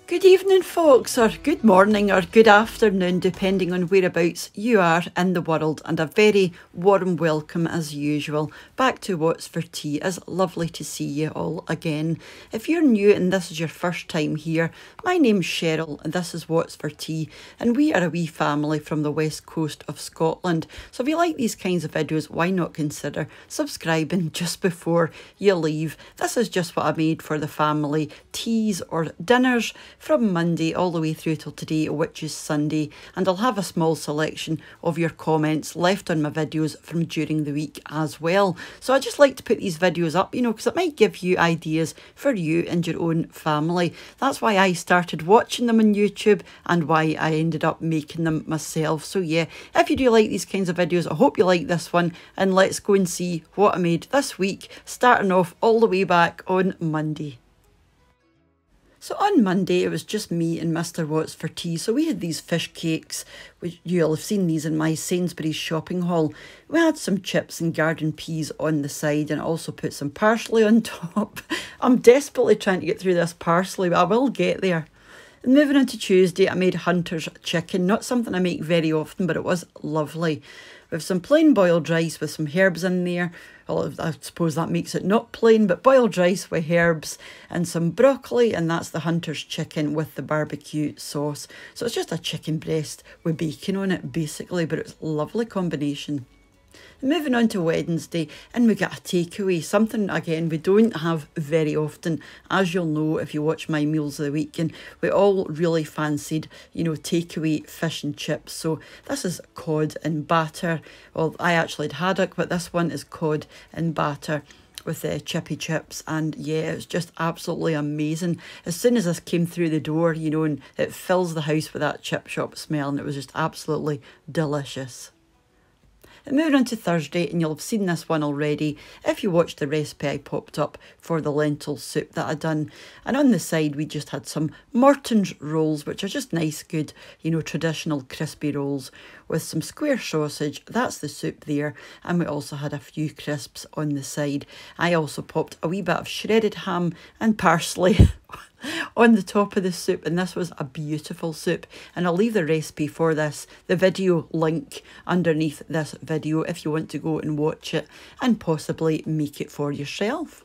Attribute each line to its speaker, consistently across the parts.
Speaker 1: Good evening, folks, or good morning, or good afternoon, depending on whereabouts you are in the world, and a very warm welcome as usual back to What's for Tea. It's lovely to see you all again. If you're new and this is your first time here, my name's Cheryl and this is What's for Tea, and we are a wee family from the west coast of Scotland. So if you like these kinds of videos, why not consider subscribing just before you leave. This is just what I made for the family teas or dinners from Monday all the way through till today, which is Sunday, and I'll have a small selection of your comments left on my videos from during the week as well. So I just like to put these videos up, because it might give you ideas for you and your own family. That's why I started watching them on YouTube and why I ended up making them myself. So yeah, if you do like these kinds of videos, I hope you like this one, and let's go and see what I made this week, starting off all the way back on Monday. So on Monday, it was just me and Mr. What's for Tea. So we had these fish cakes, which you'll have seen these in my Sainsbury's shopping haul. We had some chips and garden peas on the side, and also put some parsley on top. I'm desperately trying to get through this parsley, but I will get there. And moving on to Tuesday, I made Hunter's chicken. Not something I make very often, but it was lovely. With some plain boiled rice with some herbs in there. Well, I suppose that makes it not plain, but boiled rice with herbs and some broccoli, and that's the Hunter's chicken with the barbecue sauce. So it's just a chicken breast with bacon on it, basically, but it's a lovely combination. Moving on to Wednesday, and we got a takeaway, something again we don't have very often, as you'll know if you watch my meals of the week, and we all really fancied, takeaway fish and chips. So this is cod and batter. Well, I actually had haddock, but this one is cod and batter with the chippy chips, and yeah, it's just absolutely amazing. As soon as this came through the door, and it fills the house with that chip shop smell, and it was just absolutely delicious. And moving on to Thursday, and you'll have seen this one already if you watched the recipe I popped up for the lentil soup that I done. And on the side, we just had some Morton's rolls, which are just nice, good, traditional crispy rolls with some square sausage. That's the soup there. And we also had a few crisps on the side. I also popped a wee bit of shredded ham and parsley on the top of the soup, and this was a beautiful soup, and I'll leave the recipe for this, the video link underneath this video if you want to go and watch it and possibly make it for yourself.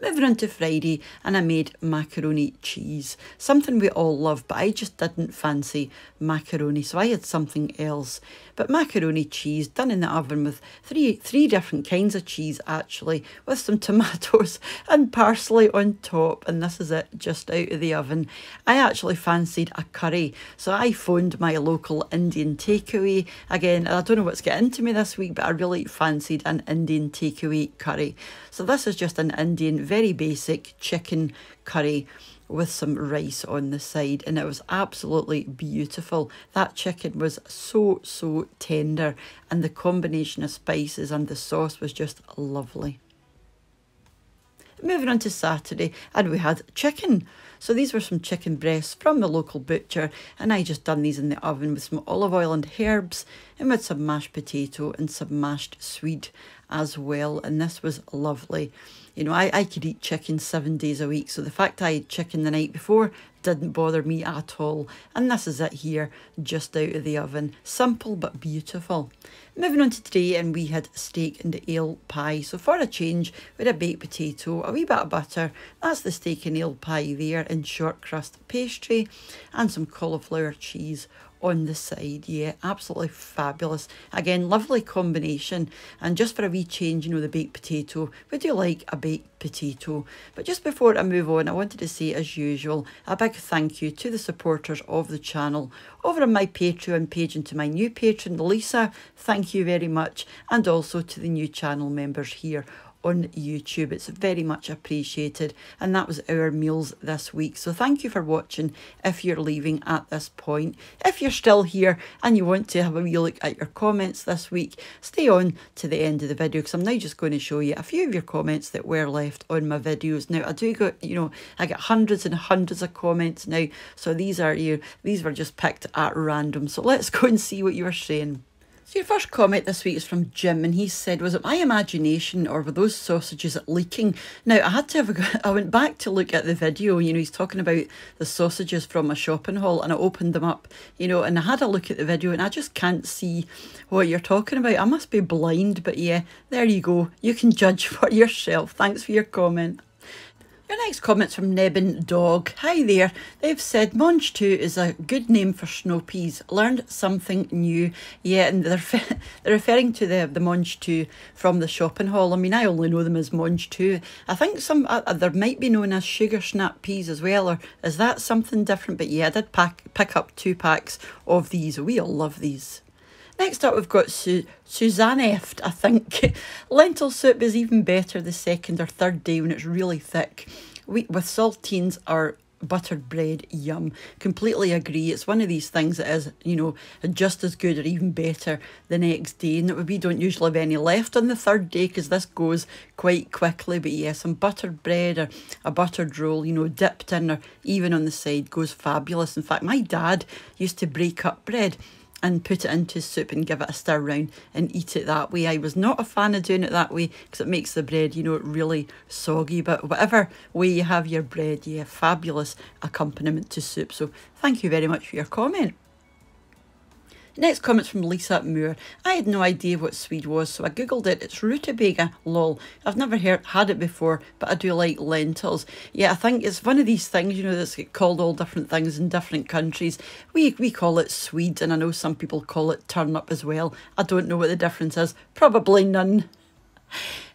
Speaker 1: Moving on to Friday, and I made macaroni cheese, something we all love, but I just didn't fancy macaroni, so I had something else. But macaroni cheese done in the oven with three different kinds of cheese, actually, with some tomatoes and parsley on top, and this is it just out of the oven. I actually fancied a curry, so I phoned my local Indian takeaway. Again, I don't know what's getting into me this week, but I really fancied an Indian takeaway curry. So this is just an Indian, very basic chicken curry with some rice on the side, and it was absolutely beautiful. That chicken was so tender, and the combination of spices and the sauce was just lovely. Moving on to Saturday, and we had chicken. So these were some chicken breasts from the local butcher, and I just done these in the oven with some olive oil and herbs, and with some mashed potato and some mashed swede as well, and this was lovely. I could eat chicken 7 days a week, so the fact I had chicken the night before didn't bother me at all, and this is it here, just out of the oven. Simple but beautiful. Moving on to today, and we had steak and ale pie. So for a change, we had a baked potato, a wee bit of butter, that's the steak and ale pie there, in short crust pastry, and some cauliflower cheese on the side. Yeah, absolutely fabulous. Again, lovely combination. And just for a wee change, the baked potato, we do like a baked potato. But just before I move on, I wanted to say, as usual, a big thank you to the supporters of the channel over on my Patreon page, and to my new patron Lisa, thank you very much, and also to the new channel members here on YouTube. It's very much appreciated, and that was our meals this week. So thank you for watching if you're leaving at this point. If you're still here and you want to have a wee look at your comments this week, stay on to the end of the video, because I'm now just going to show you a few of your comments that were left on my videos. Now I do get, I get hundreds and hundreds of comments now, so these were just picked at random. So let's go and see what you were saying. So your first comment this week is from Jim, and he said, was it my imagination or were those sausages leaking? Now, I had to I went back to look at the video, you know, he's talking about the sausages from a shopping haul, and I opened them up, you know, and I had a look at the video and I just can't see what you're talking about. I must be blind, but yeah, there you go. You can judge for yourself. Thanks for your comment. Your next comment's from Nebbin Dog. Hi there. They've said Monge 2 is a good name for snow peas. Learned something new. Yeah, and they're referring to the Monge 2 from the shopping haul. I mean, I only know them as Monge 2. I think some there might be known as sugar snap peas as well, or is that something different? But yeah, I did pick up 2 packs of these. We all love these. Next up, we've got Suzanne-eft, I think. Lentil soup is even better the second or third day when it's really thick. With saltines or buttered bread, yum. Completely agree. It's one of these things that is, you know, just as good or even better the next day. And we don't usually have any left on the third day because this goes quite quickly. But yeah, some buttered bread or a buttered roll, you know, dipped in or even on the side goes fabulous. In fact, my dad used to break up bread and put it into soup and give it a stir round and eat it that way. I was not a fan of doing it that way because it makes the bread, you know, really soggy. But whatever way you have your bread, yeah, fabulous accompaniment to soup. So thank you very much for your comment. Next comment's from Lisa Moore. I had no idea what Swede was, so I googled it. It's rutabaga, lol. I've never had it before, but I do like lentils. Yeah, I think it's one of these things, you know, that's called all different things in different countries. We call it Swede, and I know some people call it turnip as well. I don't know what the difference is. Probably none.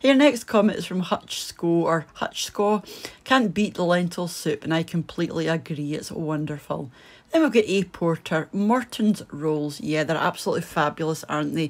Speaker 1: Your next comment is from Hutchscaw. Can't beat the lentil soup, and I completely agree. It's wonderful. Then we've got A Porter, Morton's rolls. Yeah, they're absolutely fabulous, aren't they?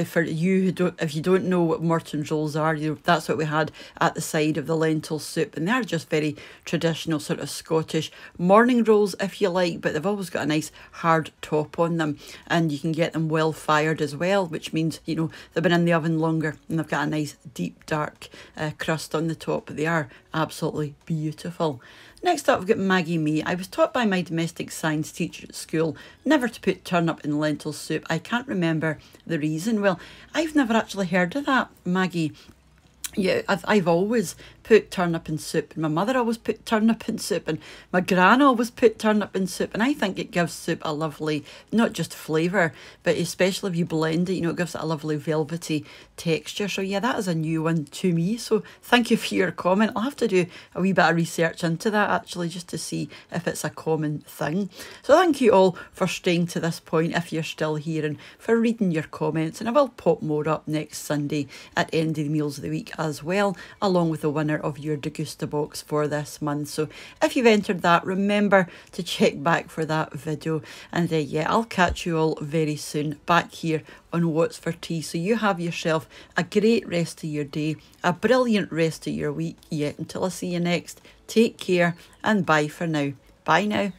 Speaker 1: For you who if you don't know what Morton's rolls are, you know, that's what we had at the side of the lentil soup, and they're just very traditional sort of Scottish morning rolls, if you like, but they've always got a nice hard top on them, and you can get them well fired as well, which means, you know, they've been in the oven longer and they've got a nice deep dark crust on the top, but they are absolutely beautiful. Next up, we've got Maggie May. I was taught by my domestic science teacher at school never to put turnip in lentil soup. I can't remember the reason. Well, I've never actually heard of that, Maggie. Yeah, I've always put turnip in soup, and my mother always put turnip in soup, and my gran always put turnip in soup, and I think it gives soup a lovely, not just flavour, but especially if you blend it, you know, it gives it a lovely velvety texture. So yeah, that is a new one to me, so thank you for your comment. I'll have to do a wee bit of research into that actually, just to see if it's a common thing. So thank you all for staying to this point, if you're still here, and for reading your comments, and I will pop more up next Sunday at end of the meals of the week as well, along with the winner of your Degusta box for this month. So if you've entered that, remember to check back for that video, and yeah, I'll catch you all very soon back here on What's for Tea. So you have yourself a great rest of your day, a brilliant rest of your week. Yeah, until I see you next, take care and bye for now. Bye now.